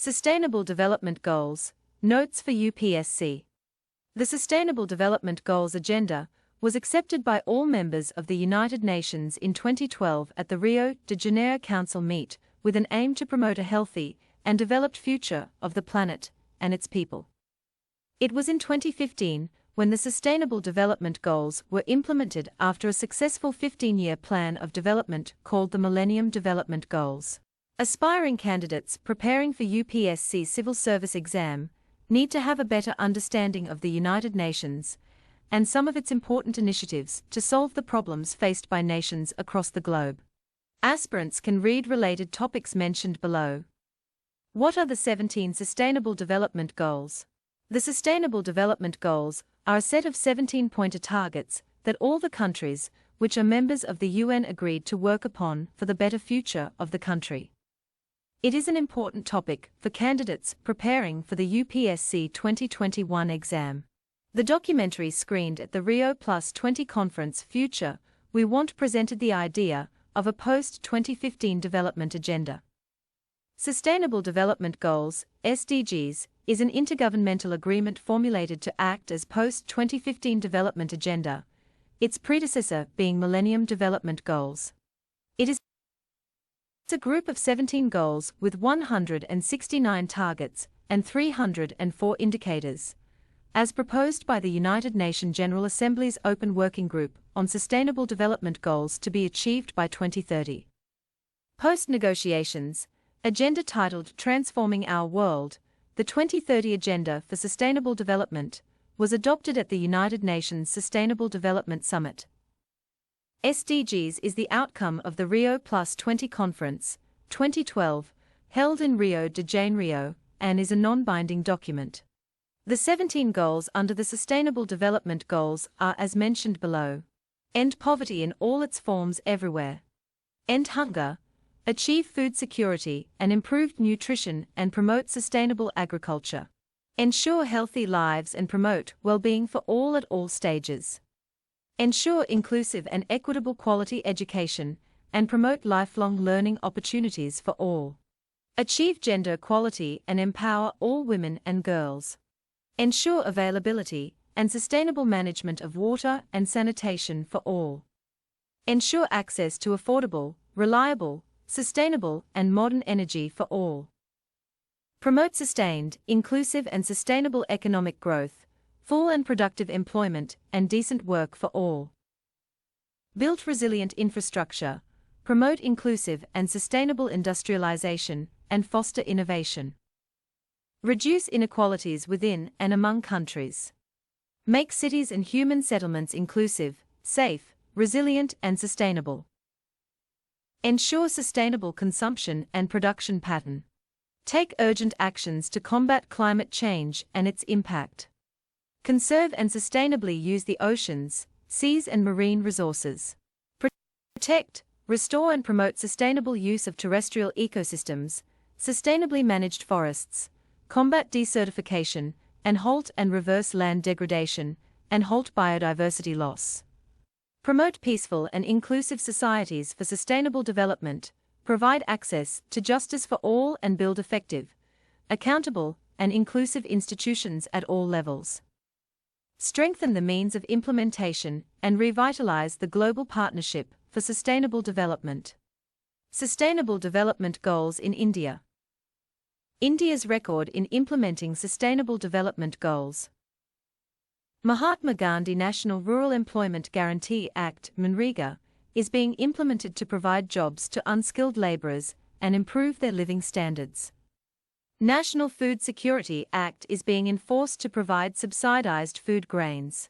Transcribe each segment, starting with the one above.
Sustainable Development Goals, Notes for UPSC. The Sustainable Development Goals Agenda was accepted by all members of the United Nations in 2012 at the Rio de Janeiro Council meet, with an aim to promote a healthy and developed future of the planet and its people. It was in 2015 when the Sustainable Development Goals were implemented after a successful 15-year plan of development called the Millennium Development Goals. Aspiring candidates preparing for UPSC civil service exam need to have a better understanding of the United Nations and some of its important initiatives to solve the problems faced by nations across the globe. Aspirants can read related topics mentioned below. What are the 17 Sustainable Development Goals? The Sustainable Development Goals are a set of 17-pointer targets that all the countries which are members of the UN agreed to work upon for the better future of the country. It is an important topic for candidates preparing for the UPSC 2021 exam. The documentary screened at the Rio Plus 20 conference Future We Want presented the idea of a post-2015 development agenda. Sustainable Development Goals, SDGs, is an intergovernmental agreement formulated to act as post-2015 development agenda, its predecessor being Millennium Development Goals. It is a group of 17 goals with 169 targets and 304 indicators, as proposed by the United Nations General Assembly's Open Working Group on Sustainable Development Goals to be achieved by 2030. Post-negotiations, agenda titled Transforming Our World, the 2030 Agenda for Sustainable Development, was adopted at the United Nations Sustainable Development Summit. SDGs is the outcome of the Rio Plus 20 Conference, 2012, held in Rio de Janeiro, and is a non-binding document. The 17 goals under the Sustainable Development Goals are as mentioned below. End poverty in all its forms everywhere. End hunger. Achieve food security and improved nutrition and promote sustainable agriculture. Ensure healthy lives and promote well-being for all at all stages. Ensure inclusive and equitable quality education and promote lifelong learning opportunities for all. Achieve gender equality and empower all women and girls. Ensure availability and sustainable management of water and sanitation for all. Ensure access to affordable, reliable, sustainable and modern energy for all. Promote sustained, inclusive and sustainable economic growth, full and productive employment and decent work for all. Build resilient infrastructure, promote inclusive and sustainable industrialization and foster innovation. Reduce inequalities within and among countries. Make cities and human settlements inclusive, safe, resilient and sustainable. Ensure sustainable consumption and production pattern. Take urgent actions to combat climate change and its impact. Conserve and sustainably use the oceans, seas and marine resources. Protect, restore and promote sustainable use of terrestrial ecosystems, sustainably managed forests, combat desertification, and halt and reverse land degradation, and halt biodiversity loss. Promote peaceful and inclusive societies for sustainable development, provide access to justice for all and build effective, accountable, and inclusive institutions at all levels. Strengthen the means of implementation and revitalize the global partnership for sustainable development. Sustainable Development Goals in India. India's record in implementing Sustainable Development Goals. Mahatma Gandhi National Rural Employment Guarantee Act (MNREGA) is being implemented to provide jobs to unskilled laborers and improve their living standards. National Food Security Act is being enforced to provide subsidized food grains.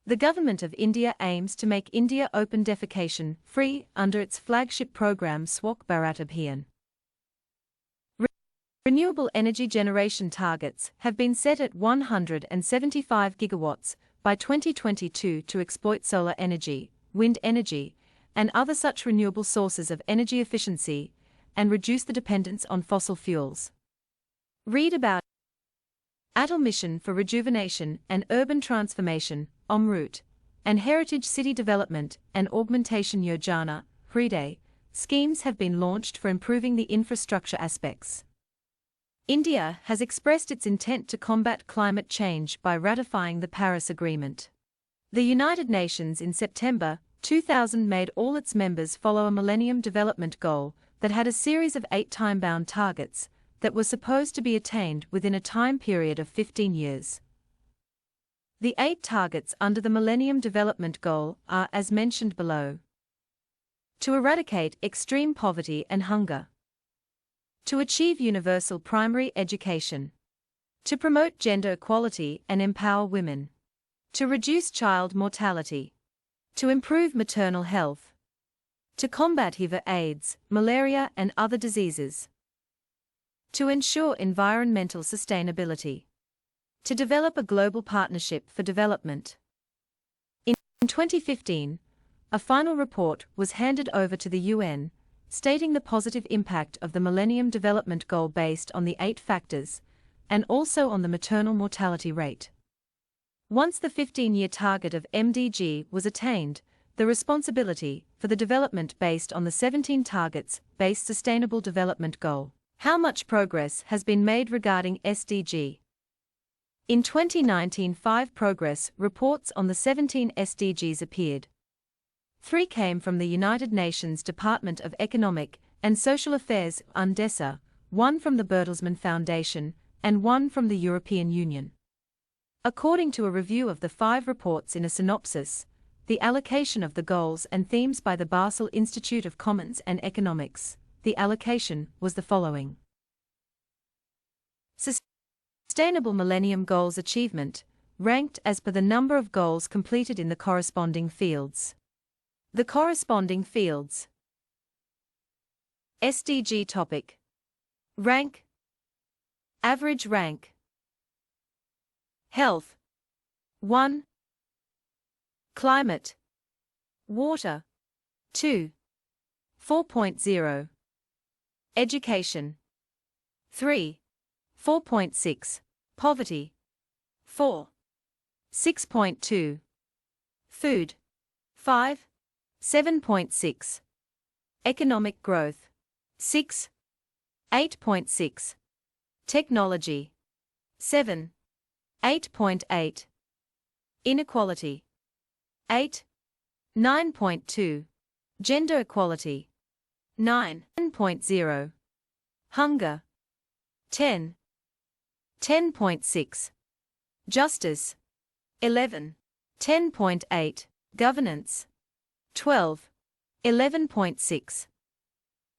The Government of India aims to make India open defecation free under its flagship program Swachh Bharat Abhiyan. Renewable energy generation targets have been set at 175 gigawatts by 2022 to exploit solar energy, wind energy, and other such renewable sources of energy efficiency and reduce the dependence on fossil fuels. Read about Atal Mission for Rejuvenation and Urban Transformation, AMRUT, and Heritage City Development and Augmentation Yojana, HRIDE, schemes have been launched for improving the infrastructure aspects. India has expressed its intent to combat climate change by ratifying the Paris Agreement. The United Nations in September 2000 made all its members follow a Millennium Development Goal that had a series of 8 time-bound targets that were supposed to be attained within a time period of 15 years. The 8 targets under the Millennium Development Goal are as mentioned below. To eradicate extreme poverty and hunger. To achieve universal primary education. To promote gender equality and empower women. To reduce child mortality. To improve maternal health. To combat HIV/AIDS, malaria and other diseases. To ensure environmental sustainability. To develop a global partnership for development. In 2015, a final report was handed over to the UN, stating the positive impact of the Millennium Development Goal based on the 8 factors, and also on the maternal mortality rate. Once the 15-year target of MDG was attained, the responsibility for the development based on the 17 targets-based Sustainable Development Goal. How much progress has been made regarding SDG? In 2019, 5 progress reports on the 17 SDGs appeared. 3 came from the United Nations Department of Economic and Social Affairs, UNDESA, 1 from the Bertelsmann Foundation, and 1 from the European Union. According to a review of the 5 reports in a synopsis, the allocation of the goals and themes by the Basel Institute of Commons and Economics, the allocation was the following. Sustainable Millennium Goals achievement, ranked as per the number of goals completed in the corresponding fields. The corresponding fields. SDG topic. Rank. Average rank. Health. 1. Climate. Water. 2. 4.0. Education. 3. 4.6. Poverty. 4. 6.2. Food. 5. 7.6. Economic growth. 6. 8.6. Technology. 7. 8.8. Inequality. 8. 9.2. Gender equality. 9. 10.0. Hunger. 10. 10.6. Justice. 11. 10.8. Governance. 12. 11.6.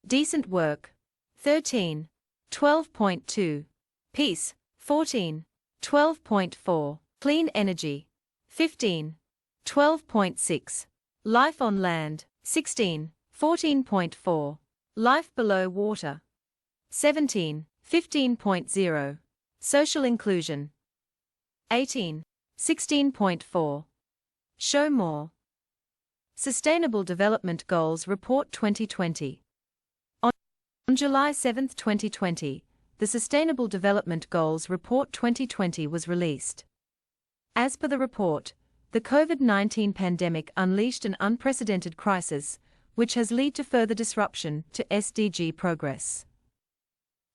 Decent work. 13. 12.2. Peace. 14. 12.4. Clean energy. 15. 12.6. Life on land. 16. 14.4. Life below water. 17. 15.0. Social inclusion. 18. 16.4. Show more. Sustainable Development Goals Report 2020. On July 7, 2020, the Sustainable Development Goals Report 2020 was released. As per the report, the COVID-19 pandemic unleashed an unprecedented crisis, which has led to further disruption to SDG progress.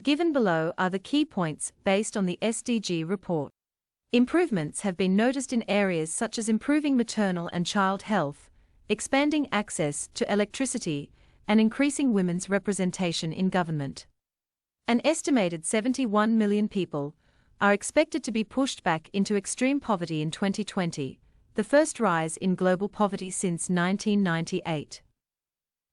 Given below are the key points based on the SDG report. Improvements have been noticed in areas such as improving maternal and child health, expanding access to electricity, and increasing women's representation in government. An estimated 71 million people are expected to be pushed back into extreme poverty in 2020, the first rise in global poverty since 1998.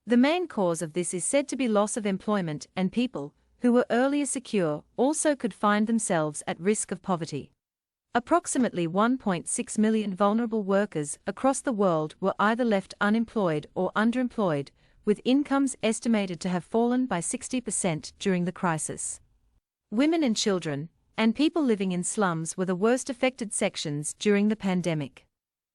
The main cause of this is said to be loss of employment, and people who were earlier secure also could find themselves at risk of poverty. Approximately 1.6 million vulnerable workers across the world were either left unemployed or underemployed, with incomes estimated to have fallen by 60% during the crisis. Women and children, and people living in slums were the worst affected sections during the pandemic.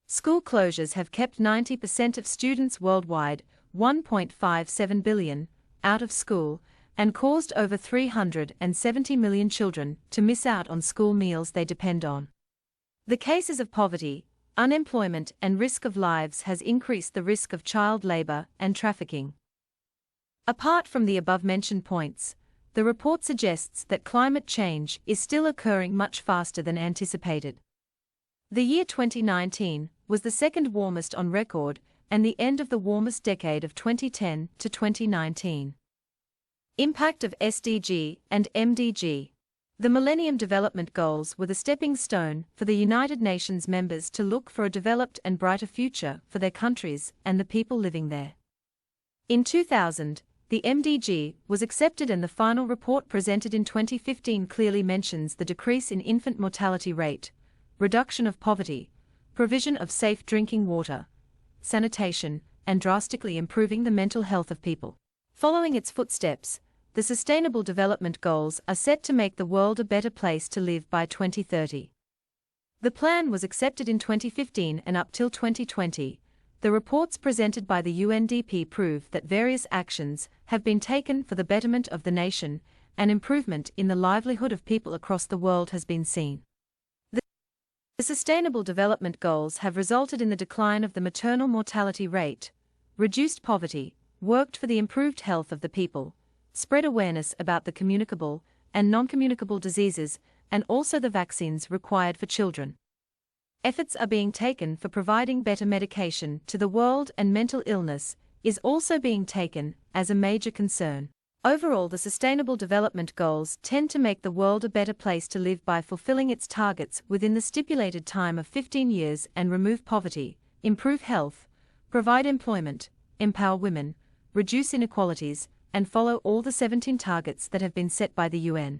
School closures have kept 90% of students worldwide, 1.57 billion, out of school, and caused over 370 million children to miss out on school meals they depend on. The cases of poverty, unemployment, and risk of lives has increased the risk of child labor and trafficking. Apart from the above-mentioned points, the report suggests that climate change is still occurring much faster than anticipated. The year 2019 was the second warmest on record and the end of the warmest decade of 2010 to 2019. Impact of SDG and MDG. The Millennium Development Goals were the stepping stone for the United Nations members to look for a developed and brighter future for their countries and the people living there. In 2000, the MDG was accepted and the final report presented in 2015 clearly mentions the decrease in infant mortality rate, reduction of poverty, provision of safe drinking water, sanitation, and drastically improving the mental health of people. Following its footsteps, the Sustainable Development Goals are set to make the world a better place to live by 2030. The plan was accepted in 2015 and up till 2020. The reports presented by the UNDP prove that various actions have been taken for the betterment of the nation, and improvement in the livelihood of people across the world has been seen. The Sustainable Development Goals have resulted in the decline of the maternal mortality rate, reduced poverty, worked for the improved health of the people, spread awareness about the communicable and non-communicable diseases, and also the vaccines required for children. Efforts are being taken for providing better medication to the world, and mental illness is also being taken as a major concern. Overall, the Sustainable Development Goals tend to make the world a better place to live by fulfilling its targets within the stipulated time of 15 years and remove poverty, improve health, provide employment, empower women, reduce inequalities, and follow all the 17 targets that have been set by the UN.